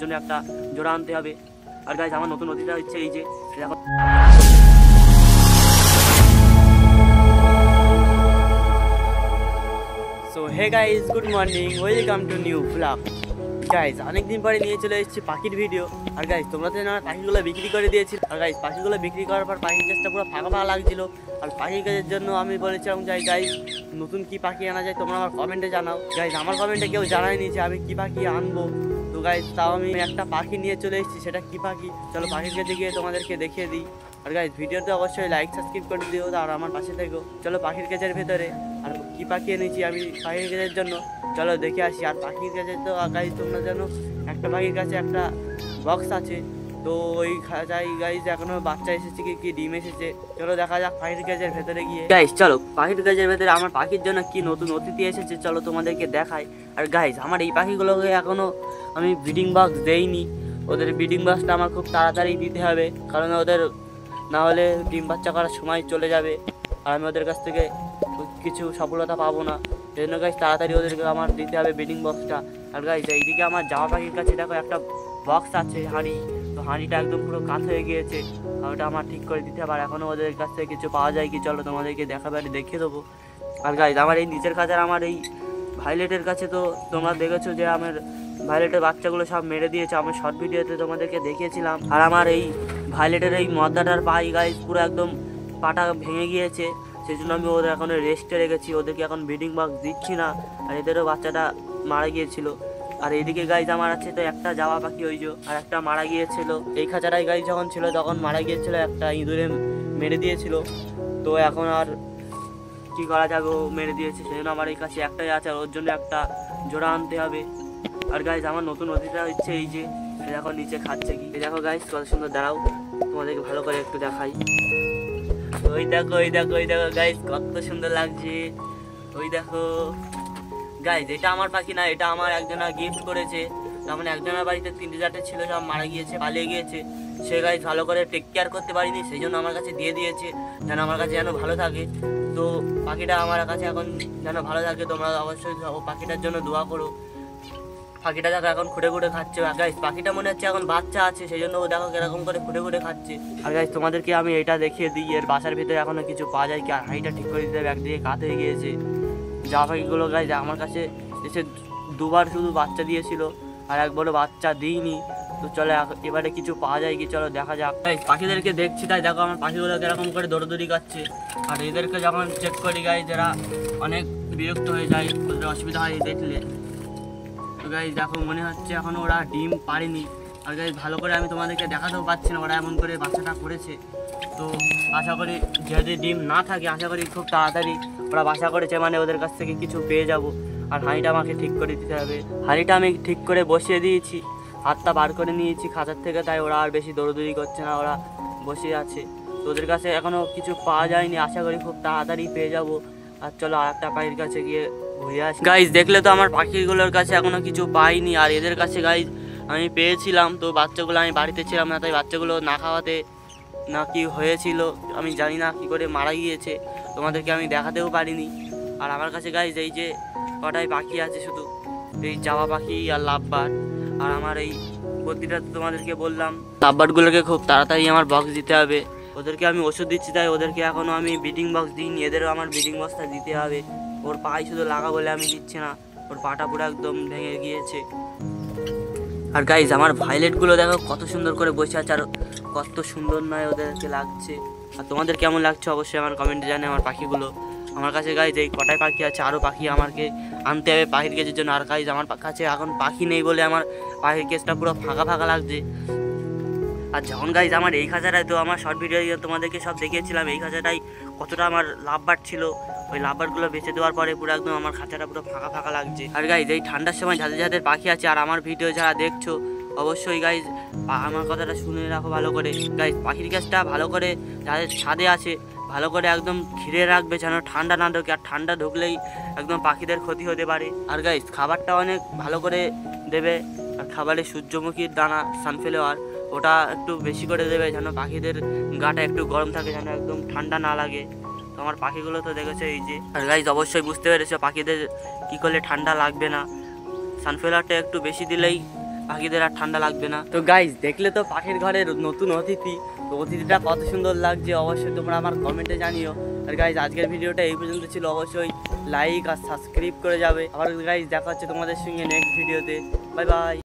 জন্য একটা জোড়া আনতে হবে। আর গাইজ আমার নতুন অতিথিটা হচ্ছে এই যে দেখো। So hey guys, good morning, welcome to new vlog. Guys অনেকদিন পরে নিয়ে চলে এসেছি পাখির ভিডিও। আর গাইজ তোমরা তো আমার পাখিগুলো বিক্রি করে দিয়েছি। আর গাইজ পাখিগুলো বিক্রি করার পর পাখির কাজটা পুরো ফাঁকা ফাঁকা লাগছিল। আর পাখির কাজের জন্য আমি বলেছিলাম যাই গাইজ নতুন কি পাখি আনা যায় তোমরা আমার কমেন্টে জানাও। গাইজ আমার কমেন্টে কেউ জানায়নি যে আমি কি পাখি আনবো। তো গাইজ তাও আমি একটা পাখি নিয়ে চলে এসেছি। সেটা কি পাখি চলো পাখির কাছে গিয়ে তোমাদেরকে দেখিয়ে দিই। আর গাইজ ভিডিওতে অবশ্যই লাইক সাবস্ক্রাইব করে দিও আর আমার পাশে থেকো। চলো পাখির কাজের ভেতরে আর কি পাখি এনেছি আমি পাখির কাজের জন্য চলো দেখে আসি। আর পাখির কাছে তো গাইজ তোমরা জানো একটা পাখির কাছে একটা বক্স আছে। তো ওই খাঁচাই গাইজ এখনো বাচ্চা এসেছে কি ডিম এসেছে। চলো দেখা যাক পাখির কাজের ভেতরে গিয়ে। গাইজ চলো পাখির কাজের ভেতরে আমার পাখির জন্য কি নতুন অতিথি এসেছে চলো তোমাদেরকে দেখাই। আর গাইজ আমার এই পাখিগুলোকে এখনো আমি ব্রিডিং বক্স দেইনি। ওদের ব্রিডিং বক্সটা আমার খুব তাড়াতাড়ি দিতে হবে, কারণ ওদের না হলে ডিম বাচ্চা করার সময় চলে যাবে আর আমি ওদের কাছ থেকে কিছু সফলতা পাবো না। সেই জন্য গাইজ তাড়াতাড়ি ওদেরকে আমার দিতে হবে ব্রিডিং বক্সটা। আর গাইজ এইদিকে আমার জামা পাখির কাছে দেখো একটা বক্স আছে হাঁড়ি। তো হাঁড়িটা একদম পুরো কাত হয়ে গিয়েছে, আর ওটা আমার ঠিক করে দিতে হবে। আর এখনও ওদের কাছ থেকে কিছু পাওয়া যায় কি চলো তোমাদেরকে দেখাবে আর দেখিয়ে দেবো। আর গাইজ আমার এই নিচের কাছে আমার এই ভাইলেটের কাছে তো তোমরা দেখেছো যে আমার ভাইলেটের বাচ্চাগুলো সব মেরে দিয়েছে। আমি শর্ট ভিডিওতে তোমাদেরকে দেখিয়েছিলাম। আর আমার এই ভাইলেটের এই মদ্দাটার পাই গাইজ পুরো একদম পাটা ভেঙে গিয়েছে। সেই জন্য আমি ওদের এখন রেস্টে রেখেছি, ওদেরকে এখন ব্রিডিং বক্স দিচ্ছি না। আর এদেরও বাচ্চাটা মারা গিয়েছিল। আর এইদিকে গাইজ আমার আছে তো একটা জাওয়া পাখি ওই যে আর একটা মারা গিয়েছিল। এই খাঁচাটাই গাইজ যখন ছিল তখন মারা গিয়েছিল, একটা ইঁদুরে মেরে দিয়েছিল। তো এখন আর কি করা যাবে, ও মেরে দিয়েছে। সেই জন্য আমার এই কাছে একটাই আছে, আর ওর জন্য একটা জোড়া আনতে হবে। আর গাইজ আমার নতুন অতিথিটা হচ্ছে এই যে দেখো নিচে খাচ্ছে কি। দেখো গাইজ কত সুন্দর, দাঁড়াও তোমাদেরকে ভালো করে একটু দেখাই। ওই দেখো ওই দেখো ওই দেখো গাইজ কত সুন্দর লাগছে। ওই দেখো গাইজ এটা আমার পাখি না, এটা আমার একজনা গিফট করেছে। তেমন একজনের বাড়িতে 3-4টে ছিল, সব মারা গিয়েছে, পালিয়ে গিয়েছে। সে গাইজ ভালো করে টেক কেয়ার করতে পারিনি, সেই জন্য আমার কাছে দিয়ে দিয়েছে যেন আমার কাছে যেন ভালো থাকে। তো পাখিটা আমার কাছে এখন যেন ভালো থাকে, তোমরা অবশ্যই ও পাখিটার জন্য দোয়া করো। পাখিটা দেখো এখন খুঁড়ে খুঁড়ে খাচ্ছে। আর গাইজ পাখিটা মনে হচ্ছে এখন বাচ্চা আছে, সেই জন্য ও দেখো এরকম করে খুঁড়ে খুঁড়ে খাচ্ছে। আর গাইজ তোমাদেরকে আমি এটা দেখিয়ে দিই, এর বাসার ভিতরে এখনো কিছু পাওয়া যায় কি। আর হাঁড়িটা ঠিক করে দিতে হবে, একদিকে কাত হয়ে গিয়েছে। জামা পাখিগুলো গাইজ আমার কাছে এসে দুবার শুধু বাচ্চা দিয়েছিল, আর একবারও বাচ্চা দিইনি। তো চলো এবারে কিছু পাওয়া যায় কি চলো দেখা যাক। পাখিদেরকে দেখছি তাই দেখো আমার পাখিগুলো এরকম করে দৌড়দৌড়ি করছে। আর এদেরকে যখন চেক করি গাইজ এরা অনেক বিরক্ত হয়ে যায়, ওদের অসুবিধা হয় দেখলে। তো গাইজ দেখো মনে হচ্ছে এখন ওরা ডিম পারেনি। আর গাইজ ভালো করে আমি তোমাদেরকে দেখাতেও পাচ্ছি না ওরা এমন করে বাচ্চাটা করেছে। তো আশা করি যদি ডিম না থাকে আশা করি খুব তাড়াতাড়ি ওরা বাসা করেছে, মানে ওদের কাছ থেকে কিছু পেয়ে যাব। আর হাঁড়িটা আমাকে ঠিক করে দিতে হবে। হাঁড়িটা আমি ঠিক করে বসিয়ে দিয়েছি, হাতটা বার করে নিয়েছি খাঁচার থেকে, তাই ওরা আর বেশি দৌড়দৌড়ি করছে না, ওরা বসে আছে। তো ওদের কাছে এখনও কিছু পাওয়া যায়নি, আশা করি খুব তাড়াতাড়ি পেয়ে যাব। আর চলো আর একটা পাখির কাছে গিয়ে ঘুরে আসি। গাইজ দেখলে তো আমার পাখিগুলোর কাছে এখনও কিছু পাইনি। আর এদের কাছে গাইজ আমি পেয়েছিলাম, তো বাচ্চাগুলো আমি বাড়িতে ছিলাম না, তাই বাচ্চাগুলো না খাওয়াতে না কি হয়েছিল আমি জানি না, কি করে মারা গিয়েছে, তোমাদেরকে আমি দেখাতেও পারিনি। আর আমার কাছে গাইজ এই যে কটাই পাখি আছে, শুধু এই জাওয়া পাখি আর লাভবার্ড। আর আমার এই গতিটা তো তোমাদেরকে বললাম, লাভবার্ডগুলোকে খুব তাড়াতাড়ি আমার বক্স দিতে হবে। ওদেরকে আমি ওষুধ দিচ্ছি, তাই ওদেরকে এখনও আমি ব্রিডিং বক্স দিইনি। এদেরও আমার ব্রিডিং বক্সটা দিতে হবে। ওর পায়ে শুধু লাগা বলে আমি দিচ্ছি না, ওর পাটা পুরো একদম ভেঙে গিয়েছে। আর গাইজ আমার ভাইলেটগুলো দেখো কত সুন্দর করে বসে আছে, আর কত সুন্দর নয় ওদেরকে লাগছে। আর তোমাদের কেমন লাগছে অবশ্যই আমার কমেন্টে জানে। আমার পাখিগুলো আমার কাছে গাইজ এই কটাই পাখি আছে, আরও পাখি আমাকে আনতে হবে পাখির কেজের জন্য। আর গাইজ আমার কাছে এখন পাখি নেই বলে আমার পাখির কেজটা পুরো ফাঁকা ফাঁকা লাগছে। আর যখন গাইজ আমার এই খাঁচাটায় তো আমার শর্ট ভিডিও তোমাদেরকে সব দেখিয়েছিলাম, এই খাঁচাটাই কতটা আমার লাভবার্ড ছিল। ওই লাভবার্ডগুলো বেঁচে দেওয়ার পরে পুরো একদম আমার খাঁচাটা পুরো ফাঁকা ফাঁকা লাগছে। আর গাইজ এই ঠান্ডার সময় যাদের যাদের পাখি আছে আর আমার ভিডিও যারা দেখছো অবশ্যই গাইজ আমার কথাটা শুনে রাখো ভালো করে। গাইজ পাখির গাছটা ভালো করে যাদের ছাদে আছে ভালো করে একদম ঘিরে রাখবে যেন ঠান্ডা না ঢোকে। আর ঠান্ডা ঢুকলেই একদম পাখিদের ক্ষতি হতে পারে। আর গাইজ খাবারটা অনেক ভালো করে দেবে। আর খাবারে সূর্যমুখীর দানা সানফ্লাওয়ার ওটা একটু বেশি করে দেবে যেন পাখিদের গাটা একটু গরম থাকে, যেন একদম ঠান্ডা না লাগে। তো আমার পাখিগুলো তো দেখেছো এই যে। আর গাইজ অবশ্যই বুঝতে পেরেছো পাখিদের কী করলে ঠান্ডা লাগবে না। সানফ্লাওয়ারটা একটু বেশি দিলেই পাখিদের আর ঠান্ডা লাগবে না। তো গাইজ দেখলে তো পাখির ঘরের নতুন অতিথি, তো অতিথিটা কত সুন্দর লাগছে অবশ্যই তোমরা আমার কমেন্টে জানিও। আর গাইজ আজকের ভিডিওটা এই পর্যন্ত ছিল, অবশ্যই লাইক আর সাবস্ক্রাইব করে যাবে। আবার গাইজ দেখা হচ্ছে তোমাদের সঙ্গে নেক্সট ভিডিওতে। Bye bye.